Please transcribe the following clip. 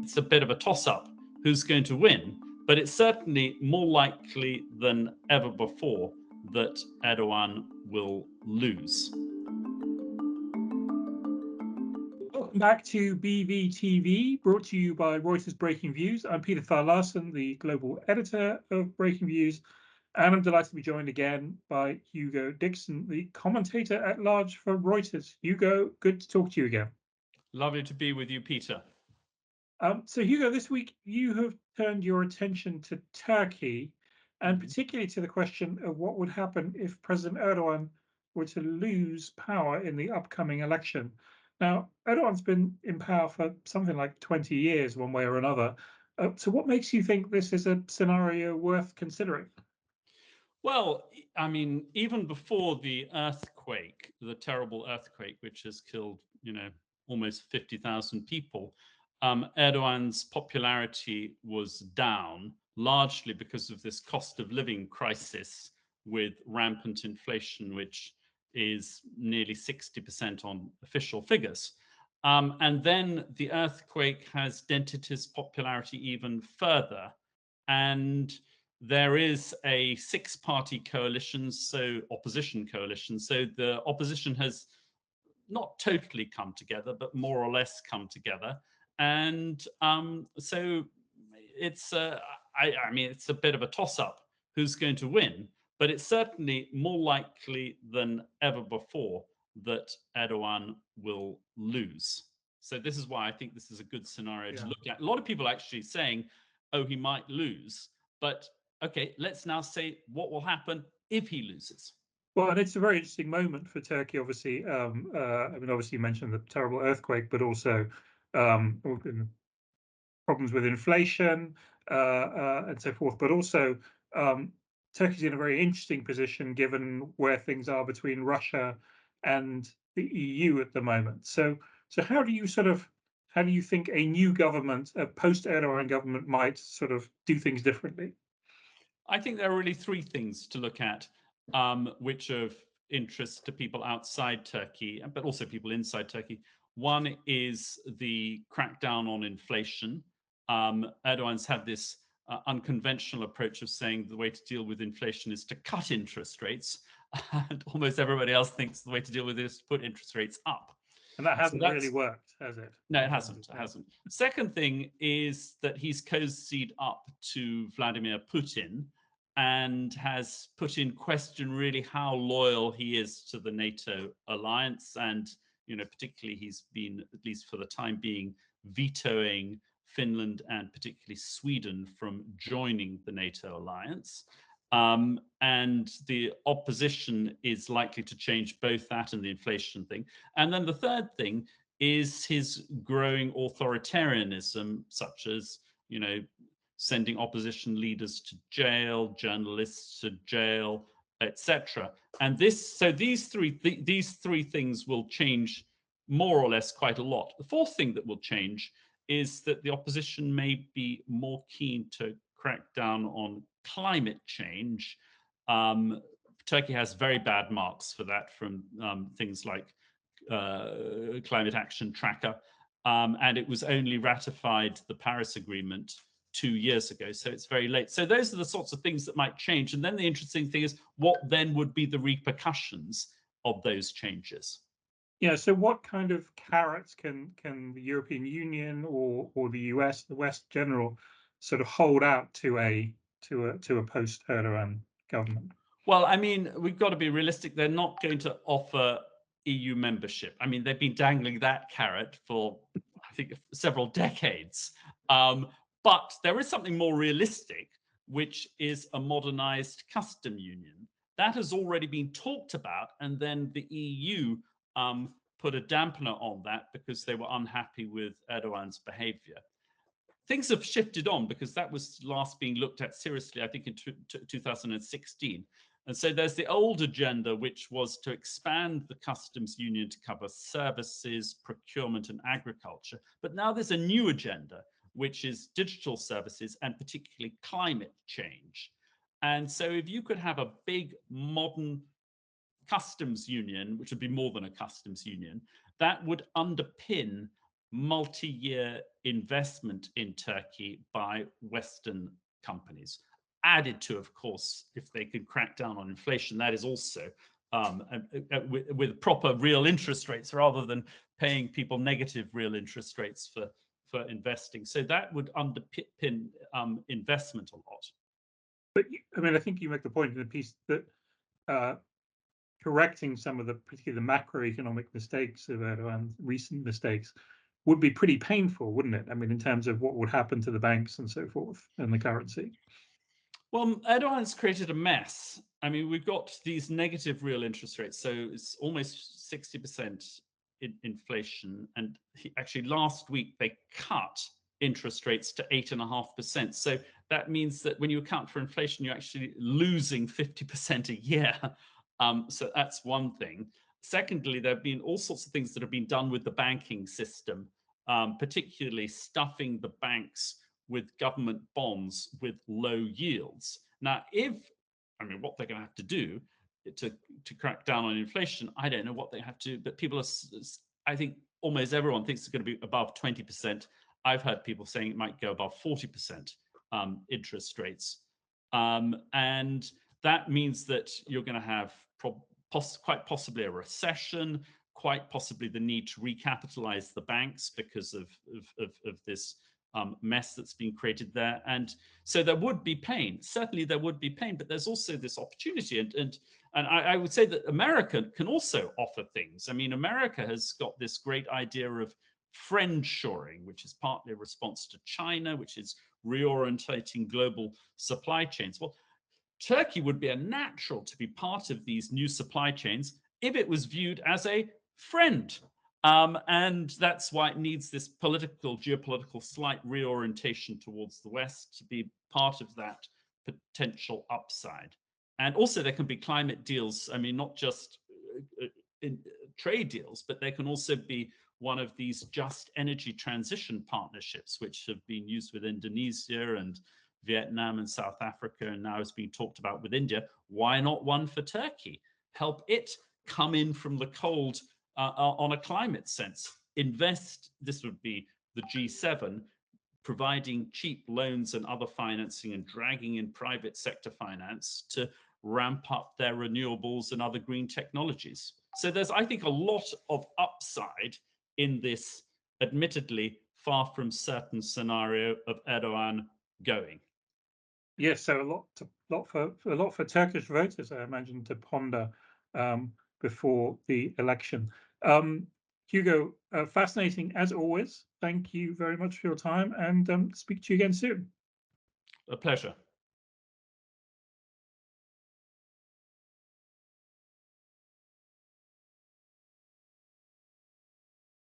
it's a bit of a toss-up who's going to win, but it's certainly more likely than ever before that Erdogan will lose. Welcome back to BVTV, brought to you by Reuters Breaking Views. I'm Peter Thal Larsen, the global editor of Breaking Views, and I'm delighted to be joined again by Hugo Dixon, the commentator at large for Reuters. Hugo, good to talk to you again. Lovely to be with you, Peter. So Hugo, this week you have turned your attention to Turkey, and particularly to the question of what would happen if President Erdogan were to lose power in the upcoming election. Now, Erdogan's been in power for something like 20 years, one way or another. So what makes you think this is a scenario worth considering? Well, I mean, even before the earthquake, the terrible earthquake, which has killed, almost 50,000 people, Erdogan's popularity was down, largely because of this cost of living crisis with rampant inflation, which is nearly 60% on official figures. And then the earthquake has dented his popularity even further. And there is a six-party coalition, so opposition coalition. So the opposition has not totally come together, but more or less come together. And so it's, I mean, it's a bit of a toss-up who's going to win, but it's certainly more likely than ever before that Erdogan will lose. So this is why I think this is a good scenario to look at. A lot of people actually saying, oh, he might lose, but okay, let's now say what will happen if he loses. Well, and it's a very interesting moment for Turkey, obviously. I mean, obviously, you mentioned the terrible earthquake, but also problems with inflation and so forth. But also, Turkey's in a very interesting position given where things are between Russia and the EU at the moment. So how do you think a new government, a post-Erdogan government, might sort of do things differently? I think there are really three things to look at, which are of interest to people outside Turkey, but also people inside Turkey. One is the crackdown on inflation. Erdogan's had this unconventional approach of saying the way to deal with inflation is to cut interest rates. And almost everybody else thinks the way to deal with it is to put interest rates up. And that hasn't really worked, has it? No, it hasn't. It hasn't. Second thing is that he's cozied up to Vladimir Putin and has put in question really how loyal he is to the NATO alliance. And, particularly he's been, at least for the time being, vetoing Finland and particularly Sweden from joining the NATO alliance. And the opposition is likely to change both that and the inflation thing. And then the third thing is his growing authoritarianism, such as, sending opposition leaders to jail, journalists to jail, etc. And these three things will change more or less quite a lot. The fourth thing that will change is that the opposition may be more keen to crack down on climate change. Turkey has very bad marks for that from things like Climate Action Tracker, and it was only ratified, the Paris Agreement, 2 years ago, so it's very late. So those are the sorts of things that might change. And then the interesting thing is, what then would be the repercussions of those changes? Yeah, so what kind of carrots can the European Union or the US, the West general, sort of hold out to a post-Erdogan government? Well, I mean, we've got to be realistic. They're not going to offer EU membership. I mean, they've been dangling that carrot for, I think, several decades. But there is something more realistic, which is a modernized custom union. That has already been talked about, and then the EU put a dampener on that because they were unhappy with Erdogan's behavior. Things have shifted on because that was last being looked at seriously, I think, in 2016. And so there's the old agenda, which was to expand the customs union to cover services, procurement, and agriculture. But now there's a new agenda, which is digital services and particularly climate change. And so if you could have a big modern customs union, which would be more than a customs union, that would underpin multi-year investment in Turkey by Western companies. Added to, of course, if they can crack down on inflation, that is also with proper real interest rates rather than paying people negative real interest rates for investing. So that would underpin investment a lot. But I mean, I think you make the point in the piece that correcting some of the, particularly the macroeconomic mistakes of Erdogan's recent mistakes, would be pretty painful, wouldn't it? I mean, in terms of what would happen to the banks and so forth and the currency. Well, Erdogan's created a mess. I mean, we've got these negative real interest rates, so it's almost 60% inflation. And actually, last week they cut interest rates to 8.5%. So that means that when you account for inflation, you're actually losing 50% a year. So that's one thing. Secondly, there have been all sorts of things that have been done with the banking system, particularly stuffing the banks with government bonds with low yields. Now, what they're going to have to do to crack down on inflation, I don't know what they have to, but people are, I think almost everyone thinks it's going to be above 20%. I've heard people saying it might go above 40% interest rates. And that means that you're going to have quite possibly a recession, quite possibly the need to recapitalize the banks because of this mess that's been created there. And so there would be pain. Certainly there would be pain, but there's also this opportunity. And I would say that America can also offer things. I mean, America has got this great idea of friendshoring, which is partly a response to China, which is reorientating global supply chains. Well, Turkey would be a natural to be part of these new supply chains if it was viewed as a friend. And that's why it needs this geopolitical slight reorientation towards the West to be part of that potential upside. And also there can be climate deals, I mean, not just in trade deals, but there can also be one of these just energy transition partnerships, which have been used with Indonesia and Vietnam and South Africa, and now is being talked about with India. Why not one for Turkey? Help it come in from the cold on a climate sense. Invest, this would be the G7, providing cheap loans and other financing and dragging in private sector finance to ramp up their renewables and other green technologies. So there's, I think, a lot of upside in this admittedly far from certain scenario of Erdogan going. Yes, so a lot for Turkish voters, I imagine, to ponder before the election. Hugo, fascinating as always. Thank you very much for your time, and speak to you again soon. A pleasure.